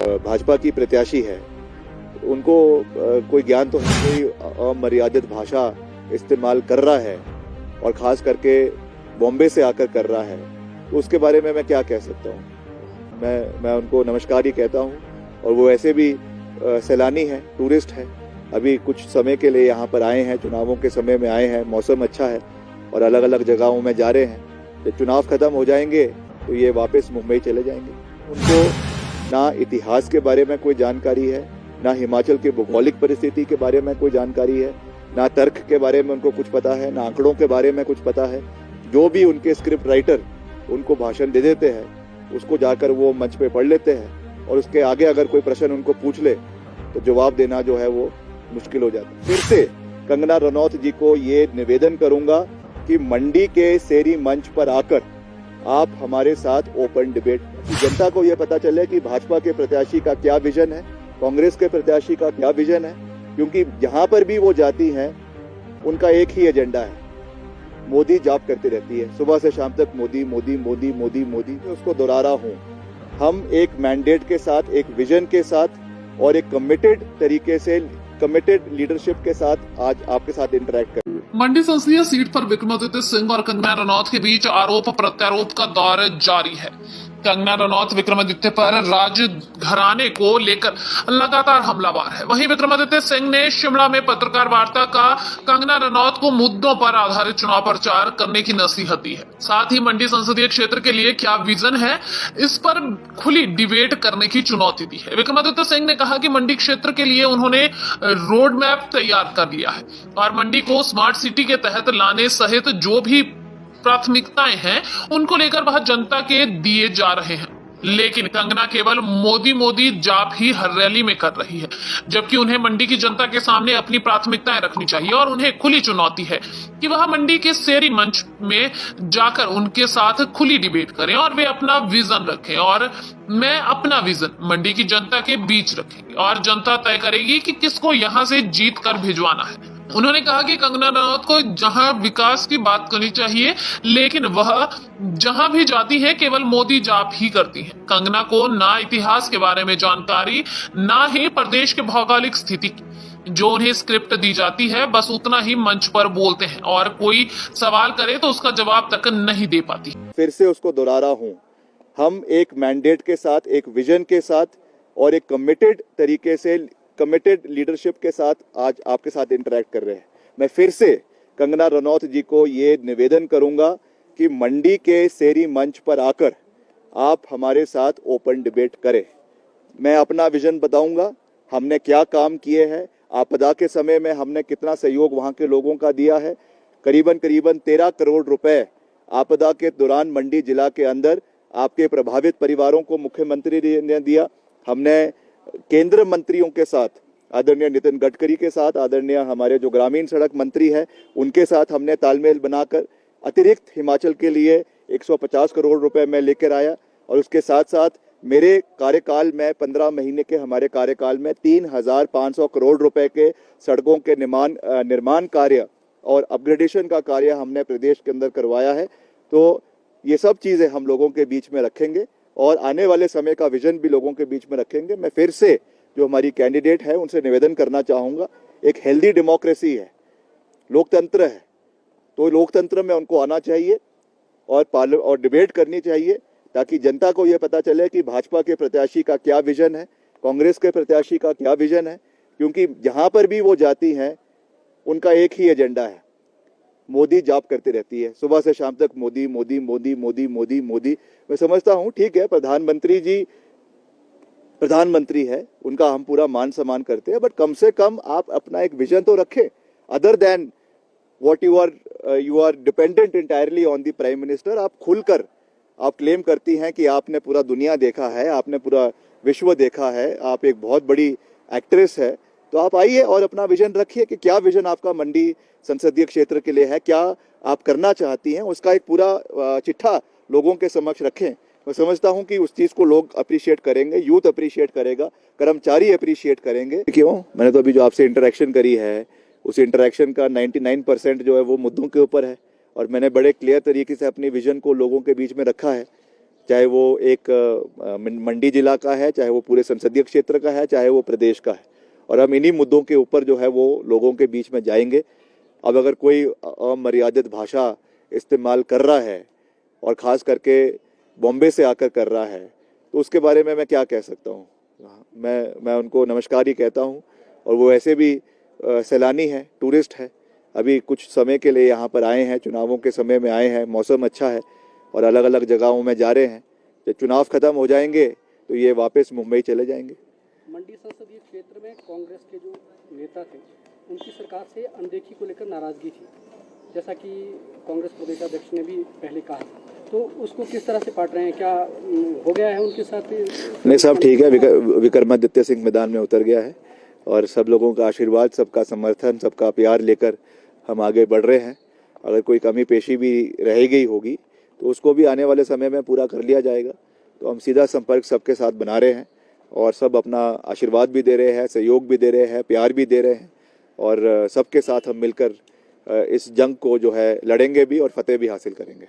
भाजपा की प्रत्याशी है, उनको कोई ज्ञान तो है, कोई अमर्यादित भाषा इस्तेमाल कर रहा है और खास करके बॉम्बे से आकर कर रहा है, तो उसके बारे में मैं क्या कह सकता हूँ। मैं उनको नमस्कार ही कहता हूँ। और वो ऐसे भी सैलानी है, टूरिस्ट है, अभी कुछ समय के लिए यहाँ पर आए हैं, चुनावों के समय में आए हैं, मौसम अच्छा है और अलग अलग जगहों में जा रहे हैं। जब चुनाव खत्म हो जाएंगे तो ये वापस मुंबई चले जाएंगे। उनको ना इतिहास के बारे में कोई जानकारी है, ना हिमाचल की भौगोलिक परिस्थिति के बारे में कोई जानकारी है, ना तर्क के बारे में उनको कुछ पता है, ना आंकड़ों के बारे में कुछ पता है। जो भी उनके स्क्रिप्ट राइटर उनको भाषण दे देते हैं, उसको जाकर वो मंच पे पढ़ लेते हैं और उसके आगे अगर कोई प्रश्न उनको पूछ ले तो जवाब देना जो है वो मुश्किल हो जाता है। फिर से कंगना रनौत जी को ये निवेदन करूंगा कि मंडी के शेरी मंच पर आकर आप हमारे साथ ओपन डिबेट, जनता को यह पता चले कि भाजपा के प्रत्याशी का क्या विजन है, कांग्रेस के प्रत्याशी का क्या विजन है, क्योंकि जहां पर भी वो जाती हैं उनका एक ही एजेंडा है, मोदी जाप करती रहती है, सुबह से शाम तक मोदी मोदी मोदी मोदी मोदी। उसको दोहरा रहा हूं, हम एक मैंडेट के साथ, एक विजन के साथ और एक कमिटेड तरीके से, कमिटेड लीडरशिप के साथ आज आपके साथ इंटरेक्ट कर। मंडी संसदीय सीट पर विक्रमादित्य सिंह और कंगना रनौत के बीच आरोप प्रत्यारोप का दौर जारी है। कंगना रनौत विक्रमादित्य पर राजघराने को लेकर लगातार हमलावर है। वहीं विक्रमादित्य सिंह ने शिमला में पत्रकार वार्ता का कंगना रनौत को मुद्दों पर आधारित चुनाव प्रचार करने की नसीहत दी है। साथ ही मंडी संसदीय क्षेत्र के लिए क्या विजन है, इस पर खुली डिबेट करने की चुनौती दी है। विक्रमादित्य सिंह ने कहा कि मंडी क्षेत्र के लिए उन्होंने रोड मैप तैयार कर लिया है और मंडी को स्मार्ट सिटी के तहत लाने सहित जो भी प्राथमिकताएं हैं उनको लेकर वह जनता के दिए जा रहे हैं। लेकिन कंगना केवल मोदी मोदी जाप ही हर रैली में कर रही है, जबकि उन्हें मंडी की जनता के सामने अपनी प्राथमिकताएं रखनी चाहिए और उन्हें खुली चुनौती है कि वह मंडी के शेरी मंच में जाकर उनके साथ खुली डिबेट करें और वे अपना विजन रखें और मैं अपना विजन मंडी की जनता के बीच रखेंगे और जनता तय करेगी कि किसको यहां से जीत कर भिजवाना है। उन्होंने कहा कि कंगना रनौत को जहां विकास की बात करनी चाहिए, लेकिन वह जहां भी जाती है केवल मोदी जाप ही करती है। कंगना को ना इतिहास के बारे में जानकारी, ना ही प्रदेश के भौगोलिक स्थिति की। जो उन्हें स्क्रिप्ट दी जाती है बस उतना ही मंच पर बोलते हैं और कोई सवाल करे तो उसका जवाब तक नहीं दे पाती। फिर से उसको दोहरा रहा हूं, हम एक मैंडेट के साथ, एक विजन के साथ और एक कमिटेड तरीके से, कमिटेड लीडरशिप के साथ आज आपके साथ इंटरेक्ट कर रहे हैं। मैं फिर से कंगना रनौत जी को ये निवेदन करूंगा कि मंडी के शेरी मंच पर आकर आप हमारे साथ ओपन डिबेट करें। मैं अपना विजन बताऊंगा, हमने क्या काम किए हैं, आपदा के समय में हमने कितना सहयोग वहां के लोगों का दिया है। करीबन 13 करोड़ रुपए आपदा के दौरान मंडी जिला के अंदर आपके प्रभावित परिवारों को मुख्यमंत्री ने दिया। हमने केंद्र मंत्रियों के साथ, आदरणीय नितिन गडकरी के साथ, आदरणीय हमारे जो ग्रामीण सड़क मंत्री हैं उनके साथ हमने तालमेल बनाकर अतिरिक्त हिमाचल के लिए 150 करोड़ रुपए मैं लेकर आया। और उसके साथ साथ मेरे कार्यकाल में, 15 महीने के हमारे कार्यकाल में 3500 करोड़ रुपए के सड़कों के निर्माण कार्य और अपग्रेडेशन का कार्य हमने प्रदेश के अंदर करवाया है। तो ये सब चीजें हम लोगों के बीच में रखेंगे और आने वाले समय का विजन भी लोगों के बीच में रखेंगे। मैं फिर से जो हमारी कैंडिडेट है उनसे निवेदन करना चाहूंगा, एक हेल्दी डेमोक्रेसी है, लोकतंत्र है, तो लोकतंत्र में उनको आना चाहिए और डिबेट करनी चाहिए ताकि जनता को यह पता चले कि भाजपा के प्रत्याशी का क्या विजन है, कांग्रेस के प्रत्याशी का क्या विजन है, क्योंकि जहां पर भी वो जाती हैं उनका एक ही एजेंडा है, मोदी जाप करती रहती है, सुबह से शाम तक मोदी मोदी मोदी मोदी मोदी मोदी। मैं समझता हूं ठीक है, प्रधानमंत्री जी प्रधानमंत्री है, उनका हम पूरा मान सम्मान करते हैं, बट कम से कम आप अपना एक विजन तो रखें, other than what you are dependent entirely on the prime minister. आप खुलकर आप क्लेम करती हैं कि आपने पूरा दुनिया देखा है, आपने पूरा विश्व देखा है, आप एक बहुत बड़ी एक्ट्रेस है, तो आप आइए और अपना विजन रखिए कि क्या विजन आपका मंडी संसदीय क्षेत्र के लिए है, क्या आप करना चाहती हैं, उसका एक पूरा चिट्ठा लोगों के समक्ष रखें। मैं समझता हूं कि उस चीज को लोग अप्रिशिएट करेंगे, यूथ अप्रिशिएट करेगा, कर्मचारी अप्रिशिएट करेंगे। क्यों? मैंने तो अभी जो आपसे इंटरेक्शन करी है उस इंटरेक्शन का 99% जो है वो मुद्दों के ऊपर है और मैंने बड़े क्लियर तरीके से अपनी विजन को लोगों के बीच में रखा है। चाहे वो एक मंडी जिला का है, चाहे वो पूरे संसदीय क्षेत्र का है, चाहे वो प्रदेश का है। और हम इन्हीं मुद्दों के ऊपर जो है वो लोगों के बीच में जाएंगे। अब अगर कोई अमर्यादित भाषा इस्तेमाल कर रहा है और ख़ास करके बॉम्बे से आकर कर रहा है, तो उसके बारे में मैं क्या कह सकता हूँ। मैं उनको नमस्कार ही कहता हूँ। और वो ऐसे भी सैलानी है, टूरिस्ट है, अभी कुछ समय के लिए यहाँ पर आए हैं, चुनावों के समय में आए हैं, मौसम अच्छा है और अलग अलग जगहों में जा रहे हैं। जब चुनाव खत्म हो जाएंगे तो ये वापस मुंबई चले जाएंगे। मंडी संसदीय क्षेत्र में कांग्रेस के जो नेता थे उनकी सरकार से अनदेखी को लेकर नाराजगी थी, जैसा कि कांग्रेस प्रदेशाध्यक्ष ने भी पहले कहा, तो उसको किस तरह से पाट रहे हैं? क्या हो गया है उनके साथ? नहीं, सब ठीक है। विक्रमादित्य सिंह मैदान में उतर गया है और सब लोगों का आशीर्वाद, सबका समर्थन, सबका प्यार लेकर हम आगे बढ़ रहे हैं। अगर कोई कमी पेशी भी रह गई होगी तो उसको भी आने वाले समय में पूरा कर लिया जाएगा। तो हम सीधा संपर्क सबके साथ बना रहे हैं और सब अपना आशीर्वाद भी दे रहे हैं, सहयोग भी दे रहे हैं, प्यार भी दे रहे हैं और सबके साथ हम मिलकर इस जंग को जो है लड़ेंगे भी और फतेह भी हासिल करेंगे।